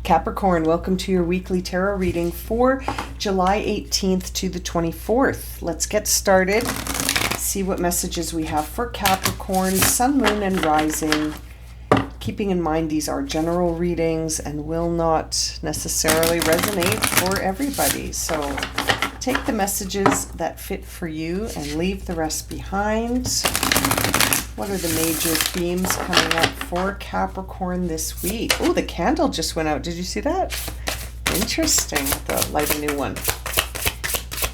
Capricorn, welcome to your weekly tarot reading for July 18th to the 24th. Let's get started. See what messages we have for Capricorn, Sun, Moon, and Rising. Keeping in mind these are general readings and will not necessarily resonate for everybody. So take the messages that fit for you and leave the rest behind. What are the major themes coming up for Capricorn this week? Oh, the candle just went out. Did you see that? Interesting. I'll light a new one.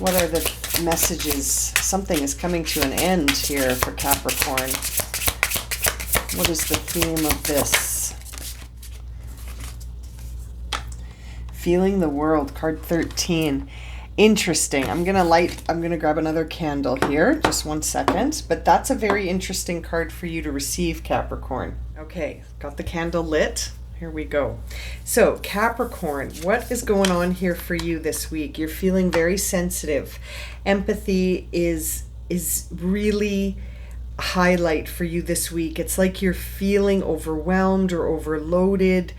What are the messages? Something is coming to an end here for Capricorn. What is the theme of this? Feeling the World, card 13. Interesting. I'm going to grab another candle here. Just 1 second. But that's a very interesting card for you to receive, Capricorn. Okay, got the candle lit. Here we go. So, Capricorn, what is going on here for you this week? You're feeling very sensitive. Empathy is really a highlight for you this week. It's like you're feeling overwhelmed or overloaded.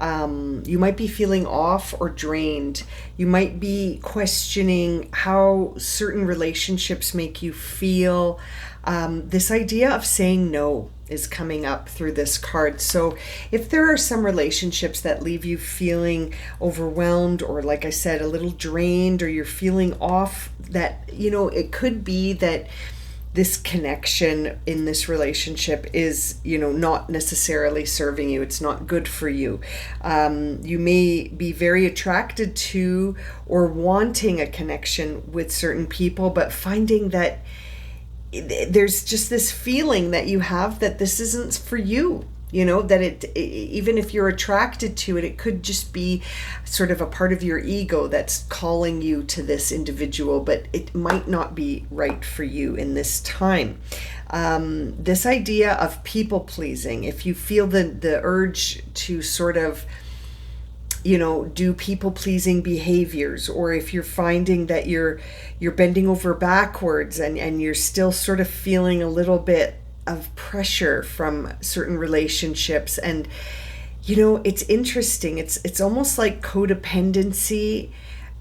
You might be feeling off or drained. You might be questioning how certain relationships make you feel. This idea of saying no is coming up through this card. So if there are some relationships that leave you feeling overwhelmed or, like I said, a little drained, or you're feeling off, that, it could be that this connection in this relationship is, not necessarily serving you. It's not good for you. You may be very attracted to or wanting a connection with certain people, but finding that there's just this feeling that you have that this isn't for you. That even if you're attracted to it, it could just be sort of a part of your ego that's calling you to this individual, but it might not be right for you in this time. This idea of people pleasing, if you feel the urge to sort of, do people pleasing behaviors, or if you're finding that you're bending over backwards and you're still sort of feeling a little bit of pressure from certain relationships. And it's interesting, it's almost like codependency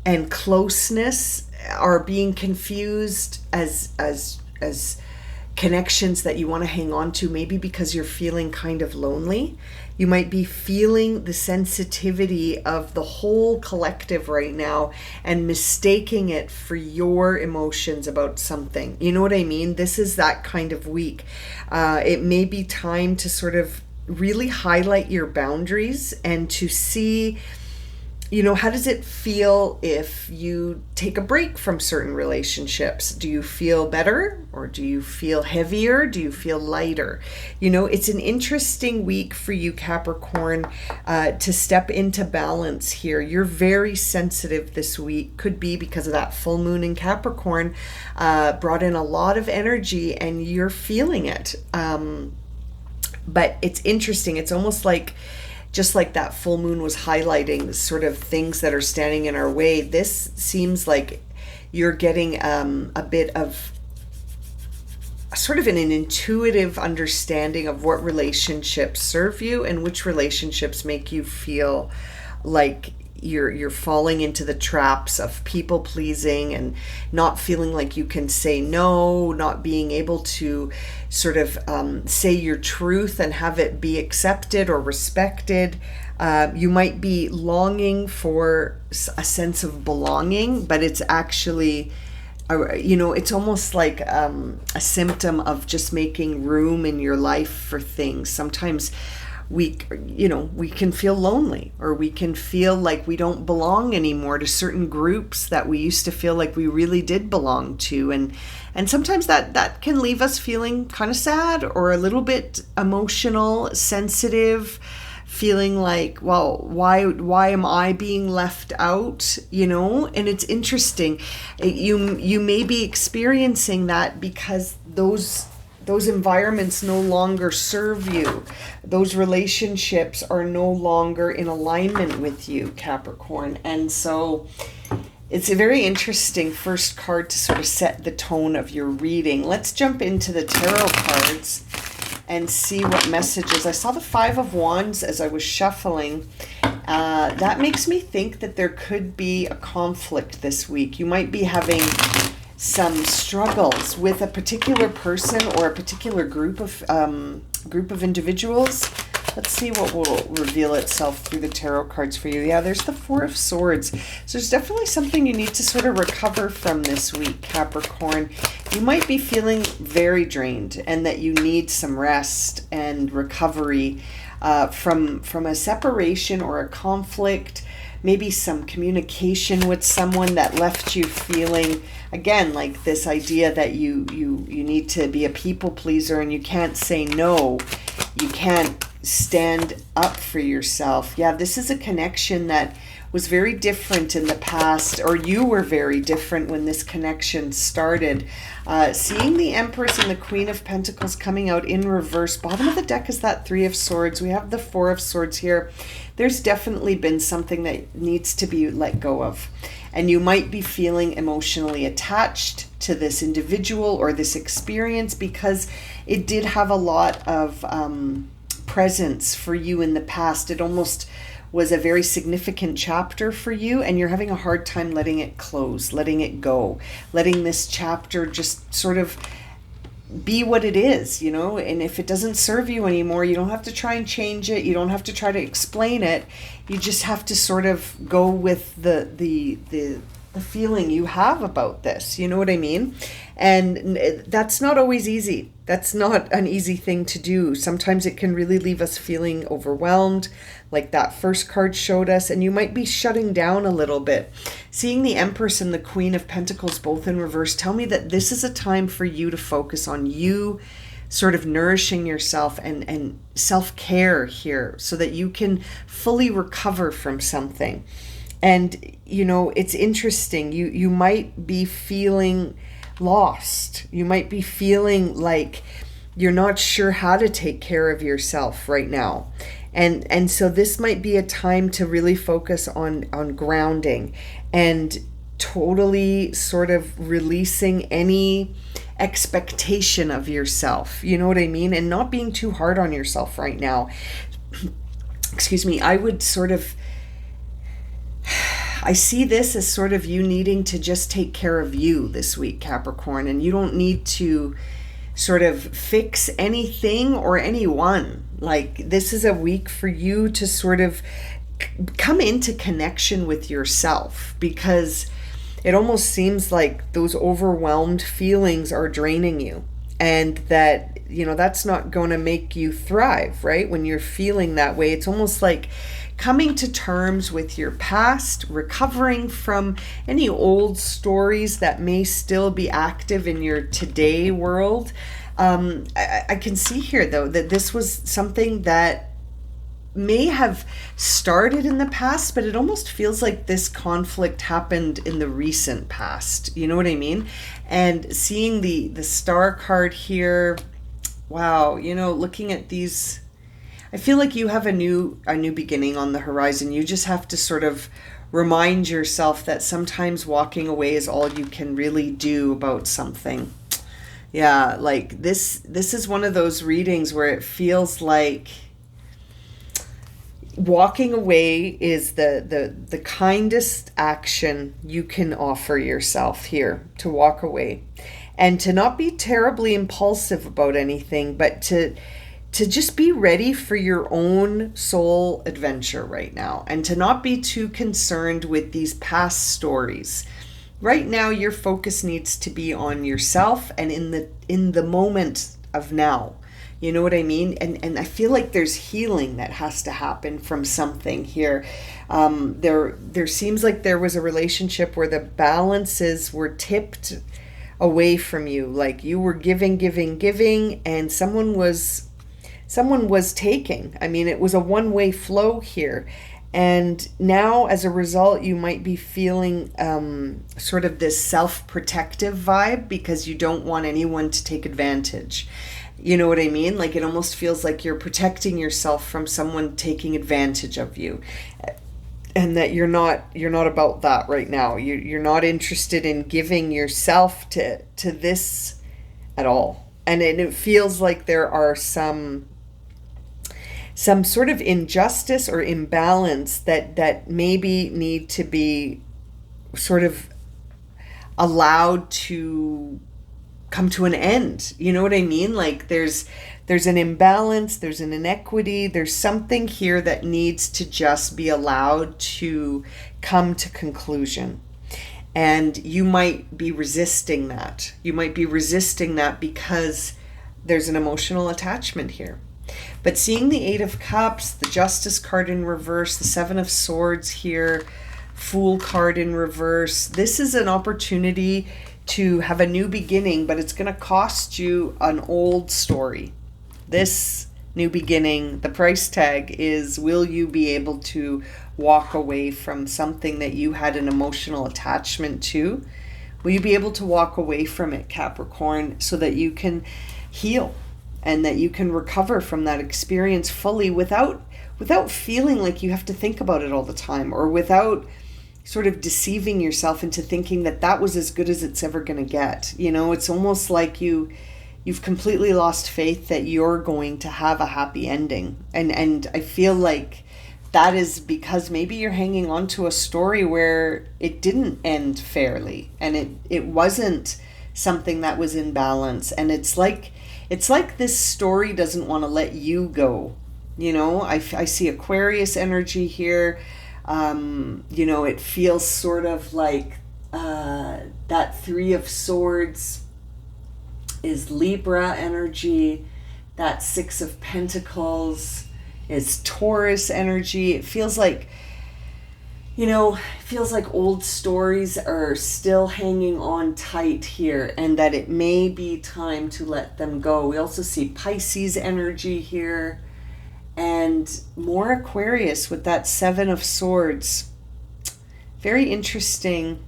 and closeness are being confused as connections that you want to hang on to, maybe because you're feeling kind of lonely. You might be feeling the sensitivity of the whole collective right now and mistaking it for your emotions about something. You know what I mean? This is that kind of week. It may be time to sort of really highlight your boundaries and to see, how does it feel if you take a break from certain relationships? Do you feel better, or do you feel heavier? Do you feel lighter? It's an interesting week for you, Capricorn, to step into balance here. You're very sensitive this week. Could be because of that full moon in Capricorn, brought in a lot of energy and you're feeling it. But it's interesting. It's almost like, just like that full moon was highlighting sort of things that are standing in our way, this seems like you're getting a bit of sort of an intuitive understanding of what relationships serve you and which relationships make you feel like you're falling into the traps of people pleasing and not feeling like you can say no, not being able to sort of say your truth and have it be accepted or respected. You might be longing for a sense of belonging, but it's actually, it's almost like a symptom of just making room in your life for things. Sometimes we can feel lonely, or we can feel like we don't belong anymore to certain groups that we used to feel like we really did belong to. And sometimes that can leave us feeling kind of sad or a little bit emotional, sensitive, feeling like, well, why am I being left out? And it's interesting. You may be experiencing that because those environments no longer serve you. Those relationships are no longer in alignment with you, Capricorn. And so it's a very interesting first card to sort of set the tone of your reading. Let's jump into the tarot cards and see what messages. I saw the Five of Wands as I was shuffling, That makes me think that there could be a conflict this week. You might be having some struggles with a particular person or a particular group of individuals. Let's see what will reveal itself through the tarot cards for you. Yeah, there's the Four of Swords. So there's definitely something you need to sort of recover from this week, Capricorn. You might be feeling very drained and that you need some rest and recovery from a separation or a conflict, maybe some communication with someone that left you feeling, again, like this idea that you need to be a people pleaser and you can't say no. You can't stand up for yourself. Yeah, this is a connection that was very different in the past, or you were very different when this connection started. Seeing the Empress and the Queen of Pentacles coming out in reverse. Bottom of the deck is that Three of Swords. We have the Four of Swords here. There's definitely been something that needs to be let go of. And you might be feeling emotionally attached to this individual or this experience because it did have a lot of presence for you in the past. It almost was a very significant chapter for you, and you're having a hard time letting it close, letting it go, letting this chapter just sort of be what it is, you know. And if it doesn't serve you anymore, you don't have to try and change it. You don't have to try to explain it. You just have to sort of go with the feeling you have about this. You know what I mean? And that's not always easy. That's not an easy thing to do. Sometimes it can really leave us feeling overwhelmed, like that first card showed us, and you might be shutting down a little bit. Seeing the Empress and the Queen of Pentacles both in reverse tell me that this is a time for you to focus on you sort of nourishing yourself and self-care here so that you can fully recover from something. And, you know, it's interesting. You might be feeling lost. You might be feeling like you're not sure how to take care of yourself right now. And so this might be a time to really focus on grounding and totally sort of releasing any expectation of yourself. You know what I mean? And not being too hard on yourself right now. Excuse me. I would sort of... I see this as sort of you needing to just take care of you this week, Capricorn, and you don't need to sort of fix anything or anyone. Like, this is a week for you to sort of come into connection with yourself, because it almost seems like those overwhelmed feelings are draining you, and that, you know, that's not going to make you thrive, right? When you're feeling that way, it's almost like coming to terms with your past, recovering from any old stories that may still be active in your today world. I can see here, though, that this was something that may have started in the past, but it almost feels like this conflict happened in the recent past. You know what I mean? And seeing the Star card here, wow, you know, looking at these, I feel like you have a new beginning on the horizon. You just have to sort of remind yourself that sometimes walking away is all you can really do about something. Yeah, like this is one of those readings where it feels like walking away is the kindest action you can offer yourself here, to walk away. And to not be terribly impulsive about anything, but to just be ready for your own soul adventure right now, and to not be too concerned with these past stories. Right now, your focus needs to be on yourself and in the moment of now. You know what I mean? And I feel like there's healing that has to happen from something here. There seems like there was a relationship where the balances were tipped away from you. Like you were giving, and someone was taking. I mean, it was a one-way flow here. And now, as a result, you might be feeling sort of this self-protective vibe because you don't want anyone to take advantage. You know what I mean? Like, it almost feels like you're protecting yourself from someone taking advantage of you. And that you're not about that right now. You're not interested in giving yourself to this at all. And it feels like there are some some sort of injustice or imbalance that maybe need to be sort of allowed to come to an end. You know what I mean? Like there's an imbalance, there's an inequity, there's something here that needs to just be allowed to come to conclusion. And you might be resisting that. You might be resisting that because there's an emotional attachment here. But seeing the Eight of Cups, the Justice card in reverse, the Seven of Swords here, Fool card in reverse, this is an opportunity to have a new beginning, but it's going to cost you an old story. This new beginning, the price tag is, will you be able to walk away from something that you had an emotional attachment to? Will you be able to walk away from it, Capricorn, so that you can heal and that you can recover from that experience fully without feeling like you have to think about it all the time, or without sort of deceiving yourself into thinking that that was as good as it's ever going to get. You know, it's almost like you've completely lost faith that you're going to have a happy ending. And I feel like that is because maybe you're hanging on to a story where it didn't end fairly, and it wasn't something that was in balance. And it's like this story doesn't want to let you go. You know, I see Aquarius energy here. You know, it feels sort of like that Three of Swords is Libra energy. That Six of Pentacles is Taurus energy. It feels like, you know, old stories are still hanging on tight here, and that it may be time to let them go. We also see Pisces energy here, and more Aquarius with that Seven of Swords. Very interesting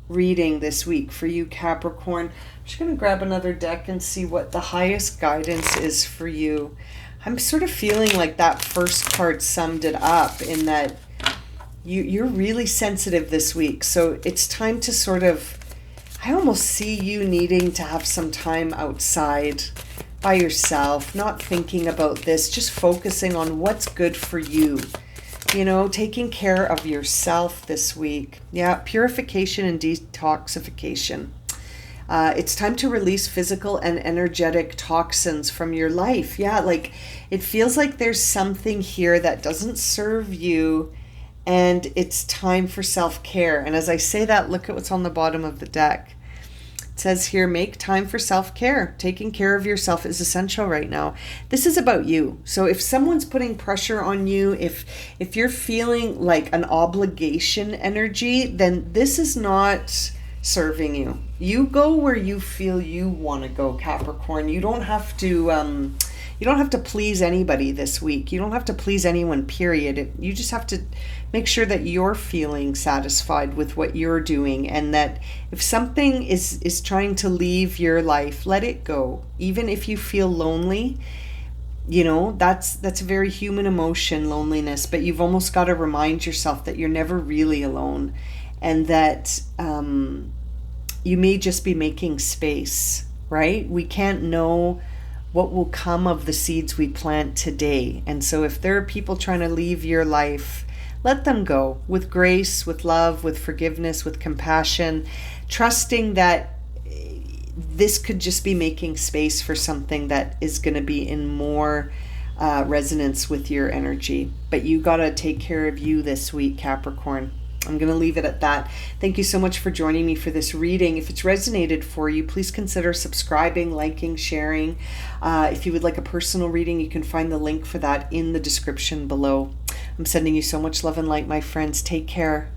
reading this week for you, Capricorn. I'm just going to grab another deck and see what the highest guidance is for you. I'm sort of feeling like that first card summed it up, in that you're really sensitive this week. So it's time to sort of, I almost see you needing to have some time outside by yourself, not thinking about this, just focusing on what's good for you. You know, taking care of yourself this week. Yeah, purification and detoxification. It's time to release physical and energetic toxins from your life. Yeah, like it feels like there's something here that doesn't serve you, and it's time for self-care. And as I say that, look at what's on the bottom of the deck. It says here, make time for self-care. Taking care of yourself is essential right now. This is about you. So if someone's putting pressure on you, if you're feeling like an obligation energy, then this is not serving you. You go where you feel you want to go, Capricorn. You don't have to please anybody this week. You don't have to please anyone, period. You just have to make sure that you're feeling satisfied with what you're doing, and that if something is trying to leave your life, let it go. Even if you feel lonely, you know, that's a very human emotion, loneliness, but you've almost got to remind yourself that you're never really alone, and that you may just be making space, right? We can't know what will come of the seeds we plant today. And so if there are people trying to leave your life, let them go with grace, with love, with forgiveness, with compassion, trusting that this could just be making space for something that is going to be in more resonance with your energy. But you got to take care of you this week, Capricorn. I'm going to leave it at that. Thank you so much for joining me for this reading. If it's resonated for you, please consider subscribing, liking, sharing. If you would like a personal reading, you can find the link for that in the description below. I'm sending you so much love and light, my friends. Take care.